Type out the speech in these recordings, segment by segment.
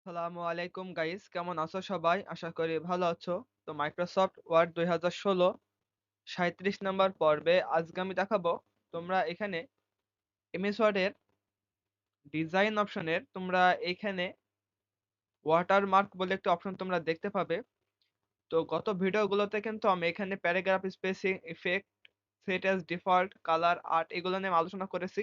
আসসালামু আলাইকুম গাইস, কেমন আছো সবাই? আশা করি ভালো আছো। তো মাইক্রোসফট ওয়ার্ড 2016 37 নম্বর পর্বে আজকে আমি দেখাবো তোমরা এখানে এমএস ওয়ার্ডের ডিজাইন অপশনের তোমরা এখানে ওয়াটারমার্ক বলে একটা অপশন তোমরা দেখতে পাবে। তো গত ভিডিওগুলোতে কিন্তু আমি এখানে paragraph spacing, effect, set as default, colour, art এগুলো নিয়ে আলোচনা করেছি।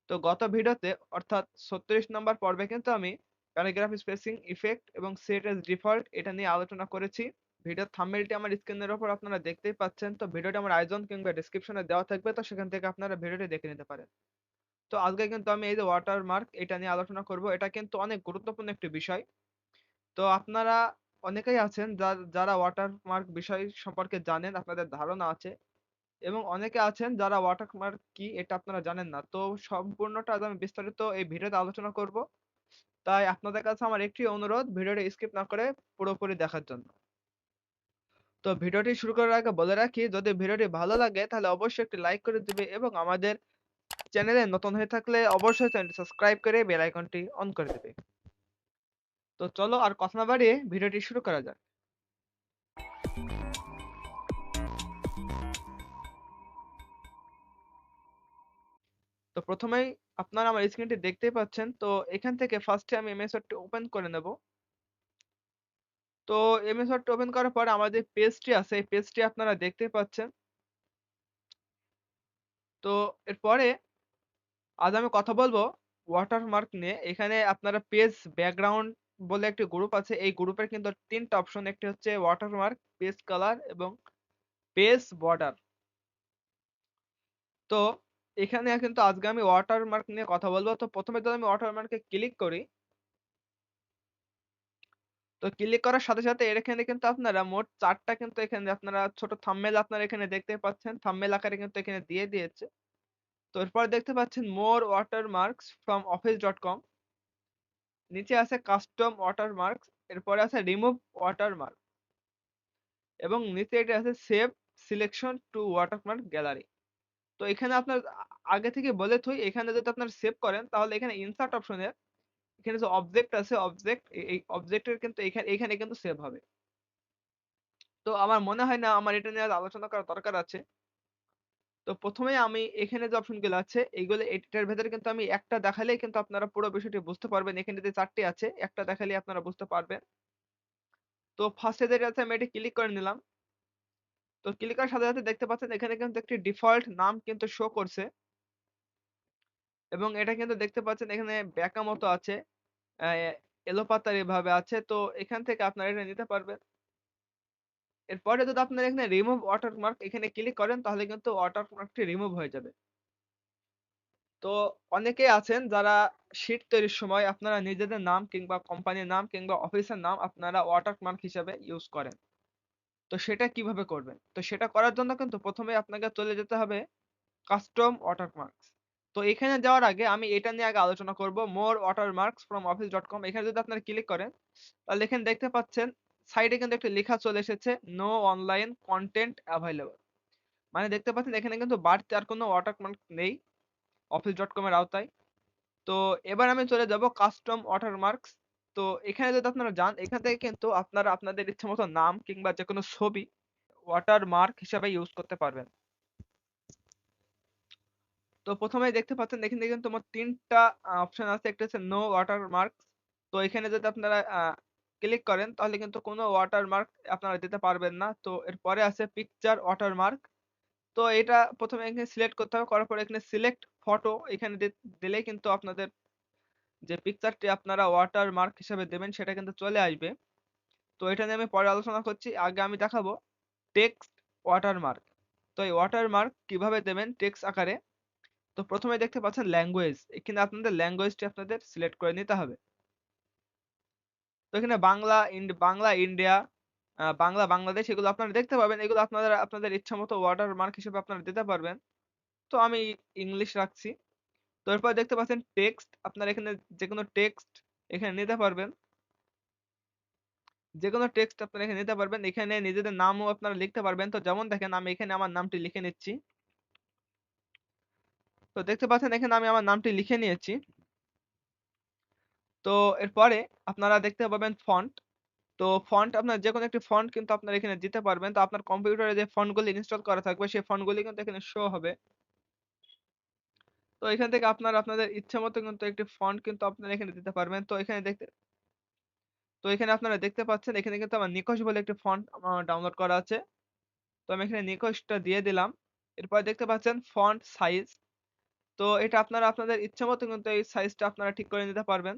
তো গত ভিডিওতে অর্থাৎ 36 নম্বর পর্বে কিন্তু আমি প্যারাগ্রাফ স্পেসিং, ইফেক্ট এবং সেট অ্যাজ ডিফল্ট এটা নিয়ে আলোচনা করেছি। ভিডিওর থাম্বনেলটি আমার স্ক্রিনের উপর আপনারা দেখতেই পাচ্ছেন। তো ভিডিওটি আমার আইজন কিংবা ডেসক্রিপশনে দেওয়া থাকবে, তো সেখান থেকে আপনারা ভিডিওটি দেখে নিতে পারেন। তো আজকে কিন্তু আমি এই যে ওয়াটারমার্ক এটা নিয়ে আলোচনা করব। এটা কিন্তু অনেক গুরুত্বপূর্ণ একটি বিষয়। তো আপনারা অনেকেই আছেন যারা ওয়াটারমার্ক বিষয় সম্পর্কে জানেন, আপনাদের ধারণা আছে, এবং অনেকে আছেন যারা ওয়াটারমার্ক কি এটা আপনারা জানেন না। তো সম্পূর্ণটা আজ আমি বিস্তারিত এই ভিডিওতে আলোচনা করব। তাই আপনাদের কাছে আমার একটি অনুরোধ, ভিডিওটি স্কিপ না করে পুরোপুরি দেখার জন্য। তো ভিডিওটি শুরু করার আগে বলে রাখি, যদি ভিডিওটি ভালো লাগে তাহলে অবশ্যই একটি লাইক করে দিবে এবং আমাদের চ্যানেলে নতুন হয়ে থাকলে অবশ্যই চ্যানেলটি সাবস্ক্রাইব করে বেল আইকনটি অন করে দিবে। তো চলো আর কথা না বাড়িয়ে ভিডিওটি শুরু করা যাক। তো প্রথমেই আপনারা আমার স্ক্রিনটি দেখতেই পাচ্ছেন। তো এখান থেকে ফার্স্টে আমি এমএস ওয়ার্ডটি ওপেন করে নেব। তো এমএস ওয়ার্ডটি ওপেন করার পরে আমার যে পেজটি আছে এই পেজটি আপনারা দেখতেই পাচ্ছেন। তো এরপরে আজ আমি কথা বলবো ওয়াটারমার্ক নিয়ে। এখানে আপনারা পেজ ব্যাকগ্রাউন্ড বলে একটি গ্রুপ আছে। এই গ্রুপের কিন্তু ৩ টা অপশন। একটি হচ্ছে ওয়াটারমার্ক, পেজ কালার এবং পেজ বর্ডার। তো এখানে কিন্তু আজকে আমি ওয়াটারমার্ক নিয়ে কথা বলবো। তো প্রথমে যদি আমি ওয়াটারমার্কে ক্লিক করি, তো ক্লিক করার সাথে সাথে এর এখানে কিন্তু আপনারা মোট ৪ টা কিন্তু এখানে আপনারা ছোট থাম্বনেল আপনারা এখানে দেখতে পাচ্ছেন। থাম্বনেল আকারে কিন্তু এখানে দিয়ে দিয়েছে। তো এরপর দেখতে পাচ্ছেন মোর ওয়াটারমার্কস ফ্রম office.com, নিচে আছে কাস্টম ওয়াটারমার্কস, এরপরে আছে রিমুভ ওয়াটারমার্ক এবং নিচে এটা আছে save selection to watermark gallery. তো এখানে আপনার আগে থেকে বলে থই, এখানে যদি আপনার সেভ করেন তাহলে এখানে ইনসার্ট অপশনে এখানে যে অবজেক্ট আছে, অবজেক্ট, এই অবজেক্টের কিন্তু এখানে এখানে কিন্তু সেভ হবে। তো আমার মনে হয় না আমার এটা নিয়ে আর আলোচনা করার দরকার আছে। তো প্রথমে আমি এখানে যে অপশনগুলো আছে এইগুলো এটার ভেতরে কিন্তু আমি একটা দেখালেই কিন্তু আপনারা পুরো বিষয়টি বুঝতে পারবেন। এখানে যে ৪ টি আছে একটা দেখালেই আপনারা বুঝতে পারবেন। তো ফার্স্টে যেটা আছে আমি এটা ক্লিক করে নিলাম। তো ক্লিক করার সাথে সাথে দেখতে পাচ্ছেন এখানে কিন্তু একটি ডিফল্ট নাম কিন্তু শো করছে এবং এটা কিন্তু দেখতে পাচ্ছেন এখানে ব্যাকা মতো আছে, এলোপাতাড়ি ভাবে আছে। তো এখান থেকে আপনারা এটা নিতে পারবেন। এরপরে যদি আপনারা এখানে রিমুভ ওয়াটারমার্ক এখানে ক্লিক করেন তাহলে কিন্তু ওয়াটারমার্কটি রিমুভ হয়ে যাবে। তো অনেকেই আছেন যারা শিট তৈরির সময় আপনারা নিজেদের নাম কিংবা কোম্পানির নাম কিংবা অফিসের নাম আপনারা ওয়াটারমার্ক হিসেবে ইউজ করেন। তো সেটা কিভাবে করবেন? তো সেটা করার জন্য কিন্তু প্রথমে আপনাকে চলে যেতে হবে কাস্টম ওয়াটারমার্কস। তো এখানে যাওয়ার আগে আমি এটা নিয়ে আগে আলোচনা করব, মোর ওয়াটারমার্কস ফ্রম office.com। এখানে যদি আপনারা ক্লিক করেন তাহলে এখানে দেখতে পাচ্ছেন সাইডে কিন্তু একটা লেখা চলে এসেছে, নো অনলাইন কন্টেন্ট অ্যাভেলেবল। মানে দেখতে পাচ্ছেন এখানে কিন্তু বাড়তি আর কোনো ওয়াটারমার্ক নেই office.com এর আওতায়। তো এবার আমি চলে যাব কাস্টম ওয়াটারমার্কস। তো এখানে যদি আপনারা যান এখান থেকে কিন্তু আপনারা আপনাদের ইচ্ছামত নাম কিংবা যেকোনো ছবি ওয়াটারমার্ক হিসেবে ইউজ করতে পারবেন। তো প্রথমেই দেখতে পাচ্ছেন এখানে কিন্তু তোমার ৩ টা অপশন আছে। একটা হচ্ছে নো ওয়াটারমার্ক। তো এখানে যদি আপনারা ক্লিক করেন তাহলে কিন্তু কোনো ওয়াটারমার্ক আপনারা দিতে পারবেন না। তো এরপরে আছে পিকচার ওয়াটারমার্ক। তো এটা প্রথমে এখানে সিলেক্ট করতে হবে। করার পরে এখানে সিলেক্ট ফটো এখানে দিলেই কিন্তু আপনাদের যে পিকচারটি আপনারা ওয়াটারমার্ক হিসেবে দেবেন সেটা কিন্তু চলে আসবে। তো এটা নিয়ে আমি পরে আলোচনা করছি। আগে আমি দেখাবো টেক্সট ওয়াটারমার্ক। তো এই ওয়াটারমার্ক কিভাবে দেবেন টেক্সট আকারে। তো প্রথমে দেখতে পাচ্ছেন ল্যাঙ্গুয়েজ, এখানে আপনাদের ল্যাঙ্গুয়েজটি আপনাদের সিলেক্ট করে নিতে হবে। তো এখানে বাংলা, বাংলা ইন্ডিয়া, বাংলা বাংলাদেশ এগুলো আপনারা দেখতে পাবেন। এগুলো আপনারা আপনাদের ইচ্ছামতো ওয়াটারমার্ক হিসেবে আপনারা দিতে পারবেন। তো আমি ইংলিশ রাখছি। তো এরপর দেখতে পাচ্ছেন টেক্সট, আপনারা এখানে যেকোনো টেক্সট এখানে নিতে পারবেন। যেকোনো টেক্সট আপনারা এখানে নিতে পারবেন। এখানে নিজেদের নামও আপনারা লিখতে পারবেন। তো যেমন দেখেন আমি এখানে আমার নামটি লিখে নিচ্ছি। তো দেখতে পাচ্ছেন এখানে আমি আমার নামটি লিখে নিয়েছি। তো এরপরে আপনারা দেখতে পাবেন ফন্ট। তো ফন্ট আপনার যেকোনো একটি ফন্ট কিন্তু আপনারা এখানে দিতে পারবেন। তো আপনার কম্পিউটারে যে ফন্টগুলি ইনস্টল করা থাকবে সেই ফন্টগুলি কিন্তু এখানে শো হবে। তো এখান থেকে আপনারা আপনাদের ইচ্ছামত কিন্তু একটি ফন্ট কিন্তু আপনারা এখানে দিতে পারবেন। তো এখানে আপনারা দেখতে পাচ্ছেন এখানে কিন্তু আমার নিকোশ বলে একটি ফন্ট আমার ডাউনলোড করা আছে। তো আমি এখানে নিকোশটা দিয়ে দিলাম। এরপরে দেখতে পাচ্ছেন ফন্ট সাইজ। তো এটা আপনারা আপনাদের ইচ্ছামত কিন্তু এই সাইজটা আপনারা ঠিক করে নিতে পারবেন।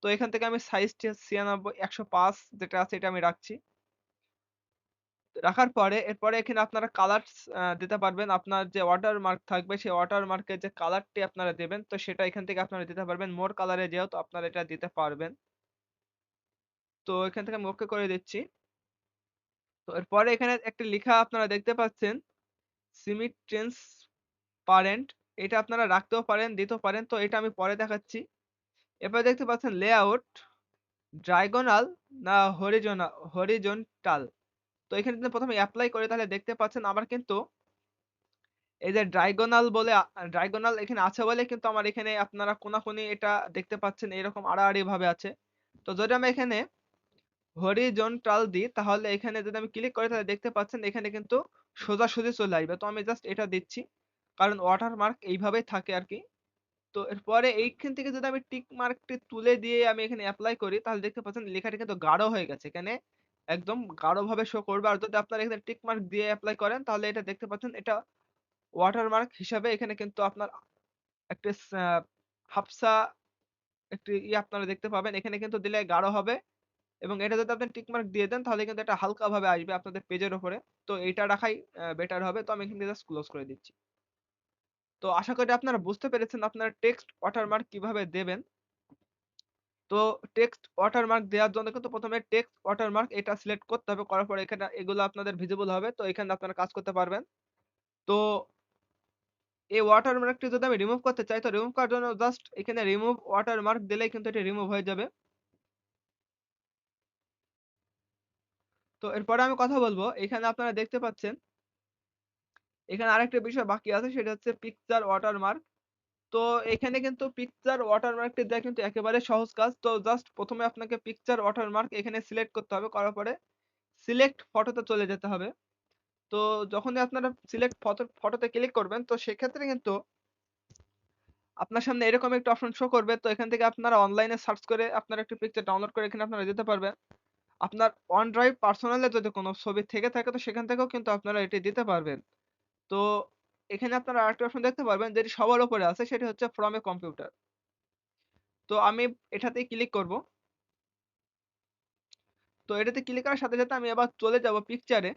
তো এখান থেকে আমি সাইজটি ৯৬ ১০৫ যেটা আছে এটা আমি রাখছি। রাখার পরে এরপরে এখানে আপনারা কালারস দিতে পারবেন। আপনার যে ওয়াটারমার্ক থাকবে সেই ওয়াটারমার্কের যে কালারটি আপনারা দেবেন তো সেটা এখান থেকে আপনারা দিতে পারবেন। মোর কালারে যেহেতু আপনারা এটা দিতে পারবেন। তো এখান থেকে আমি ওকে করে দিচ্ছি। তো এরপরে এখানে একটা লিখা আপনারা দেখতে পাচ্ছেন সিমি ট্রান্সপারেন্ট। এটা আপনারা রাখতেও পারেন, দিতেও পারেন। তো এটা আমি পরে দেখাচ্ছি। এরপরে দেখতে পাচ্ছেন লেআউট, ডায়াগোনাল না হরিজন্টাল। তো এখানে যদি ১ম এ এপ্লাই করি তাহলে দেখতে পাচ্ছেন আমার কিন্তু এই যে ডায়াগোনাল এখানে আছে বলে কিন্তু আমার এখানে আপনারা কোনাকুনি এটা দেখতে পাচ্ছেন এরকম আড়াআড়ি ভাবে আছে। তো যদি আমি এখানে হরিজন্টাল দিই তাহলে এখানে যদি আমি ক্লিক করি তাহলে দেখতে পাচ্ছেন এখানে কিন্তু সোজাসুজি চলে আসবে। তো আমি জাস্ট এটা দিচ্ছি। কারণ ওয়াটারমার্ক এইভাবেই থাকে আরকি। তো এরপরে এইখান থেকে যদি আমি টিক মার্কটি তুলে দিয়ে আমি এখানে এপ্লাই করি তাহলে দেখতে পাচ্ছেন লেখাটা কিন্তু গাঢ় হয়ে গেছে। এখানে একদম গাঢ়ভাবে শো করবে। আর যদি আপনারা এখানে টিক মার্ক দিয়ে এপ্লাই করেন তাহলে এটা দেখতে পাচ্ছেন এটা ওয়াটারমার্ক হিসাবে এখানে কিন্তু আপনার একটা হাফসা একটি আপনারা দেখতে পাবেন। এখানে কিন্তু দিলে গাঢ় হবে এবং এটা যদি আপনি টিক মার্ক দিয়ে দেন তাহলে কিন্তু এটা হালকাভাবে আসবে আপনাদের পেজের উপরে। তো এইটা রাখাই বেটার হবে। তো আমি এখান থেকে জাস্ট ক্লোজ করে দিচ্ছি। তো আশা করি আপনারা বুঝতে পেরেছেন আপনারা টেক্সট ওয়াটারমার্ক কিভাবে দেবেন। তো টেক্সট ওয়াটারমার্ক দেওয়ার জন্য কিন্তু ১ম এ টেক্সট ওয়াটারমার্ক এটা সিলেক্ট করতে হবে। করার পরে এখানে এগুলো আপনাদের ভিজিবল হবে। তো এখানে আপনারা কাজ করতে পারবেন। তো এই ওয়াটারমার্কটি যদি আমি রিমুভ করতে চাই তো রিমুভ করার জন্য জাস্ট এখানে রিমুভ ওয়াটারমার্ক দিলেই কিন্তু এটি রিমুভ হয়ে যাবে। তো এরপরে আমি কথা বলব এখানে আপনারা দেখতে পাচ্ছেন এখানে আরেকটা বিষয় বাকি আছে সেটা হচ্ছে পিকচার ওয়াটারমার্ক। তো এখানে কিন্তু পিকচার ওয়াটারমার্কটি দেয়া কিন্তু একেবারে সহজ কাজ। তো জাস্ট ১ম এ আপনাকে পিকচার ওয়াটারমার্ক এখানে সিলেক্ট করতে হবে। করার পরে সিলেক্ট ফটোতে চলে যেতে হবে। তো যখনই আপনারা সিলেক্ট ফটোতে ক্লিক করবেন তো সেক্ষেত্রে কিন্তু আপনার সামনে এরকম একটা অপশন শো করবে। তো এখান থেকে আপনারা অনলাইনে সার্চ করে আপনারা একটি পিকচার ডাউনলোড করে এখানে আপনারা দিতে পারবেন। আপনার OneDrive পার্সোনাল এ যদি কোনো ছবি থেকে থাকে তো সেখান থেকেও কিন্তু আপনারা এটি দিতে পারবেন। তো এখানে আপনারা আরেকটা অপশন দেখতে পারবেন যেটি সবার উপরে আছে সেটি হচ্ছে ফ্রম এ কম্পিউটার। তো আমি এটাতেই ক্লিক করব। তো এটাতে ক্লিক করার সাথে আমি আবার চলে যাব পিকচারে।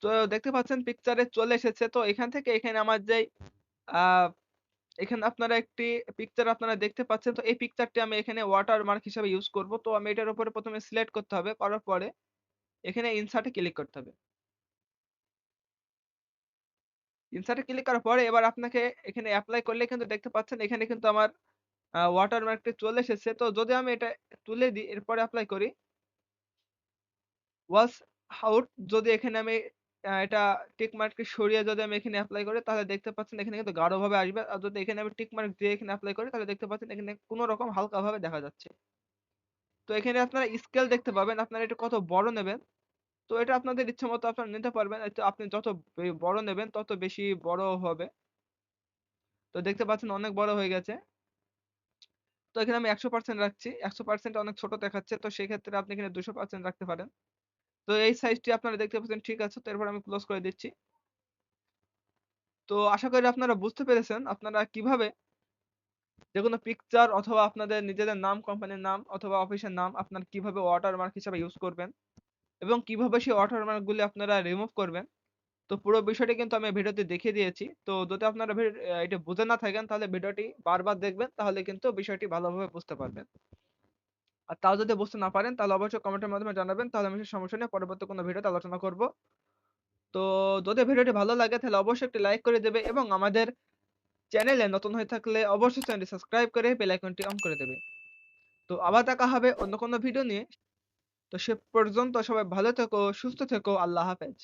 তো দেখতে পাচ্ছেন পিকচারে চলে এসেছে। তো এখান থেকে এখানে আমার যেই আ এখানে আপনারা একটি পিকচার আপনারা দেখতে পাচ্ছেন। তো এই পিকচারটি আমি এখানে ওয়াটারমার্ক হিসেবে ইউজ করব। তো আমি এটার উপরে ১ম এ সিলেক্ট করতে হবে। করার পরে এখানে ইনসার্ট এ ক্লিক করতে হবে। ইনসার্ট এ ক্লিক করার পরে এবার আপনাকে এখানে এপ্লাই করলে কিন্তু দেখতে পাচ্ছেন এখানে কিন্তু আমার ওয়াটারমার্কটি চলে এসেছে। তো যদি আমি এটা তুলে দিই এরপরে এপ্লাই করি ওয়াশ আউট যদি এখানে আমি এটা টিক মার্কটি সরিয়ে যদি আমি এখানে এপ্লাই করি তাহলে দেখতে পাচ্ছেন এখানে কিন্তু গাঢ়ভাবে আসবে। আর যদি এখানে আমি টিক মার্ক দিয়ে এখানে এপ্লাই করি তাহলে দেখতে পাচ্ছেন এখানে কোন রকম হালকাভাবে দেখা যাচ্ছে। তো এখানে আপনারা স্কেল দেখতে পাবেন। আপনারা এটা কত বড় নেবেন। তো এটা আপনাদের ইচ্ছামত আপনারা নিতে পারবেন। এটা আপনি যত বড় নেবেন তত বেশি বড় হবে। তো দেখতে পাচ্ছেন অনেক বড় হয়ে গেছে। তো এখানে আমি ১০০% রাখছি। ১০০% অনেক ছোট দেখাচ্ছে। তো সেক্ষেত্রে আপনি এখানে ২০০% রাখতে পারেন। তো এই সাইজটি আপনারা দেখতে পাচ্ছেন ঠিক আছে। তো এরপর আমি ক্লোজ করে দিচ্ছি। তো আশা করি আপনারা বুঝতে পেরেছেন আপনারা কিভাবে যেকোনো পিকচার অথবা আপনাদের নিজেদের নাম, কোম্পানির নাম অথবা অফিসের নাম আপনারা কিভাবে ওয়াটারমার্ক হিসেবে ইউজ করবেন এবং কিভাবে সেই ওয়াটারমার্ক গুলি আপনারা রিমুভ করবেন। তো পুরো বিষয়টি কিন্তু আমি ভিডিওতে দেখিয়ে দিয়েছি। তো যদি আপনারা এটা বুঝে না থাকেন তাহলে ভিডিওটি বারবার দেখবেন তাহলে কিন্তু বিষয়টি ভালোভাবে বুঝতে পারবেন। আর তাও যদি বুঝতে না পারেন তাহলে অবশ্যই কমেন্টের মাধ্যমে জানাবেন। তাহলে আমি সেই সমস্যা নিয়ে পরবর্তী কোনো ভিডিওতে আলোচনা করব। তো যদি ভিডিওটি ভালো লাগে তাহলে অবশ্যই একটি লাইক করে দেবে এবং আমাদের চ্যানেলে নতুন হয়ে থাকলে অবশ্যই চ্যানেলটি সাবস্ক্রাইব করে বেল আইকনটি অন করে দেবে। তো আবার দেখা হবে অন্য কোনো ভিডিও নিয়ে। তো সে পর্যন্ত সবাই ভালো থেকো, সুস্থ থেকো। আল্লাহ হাফেজ।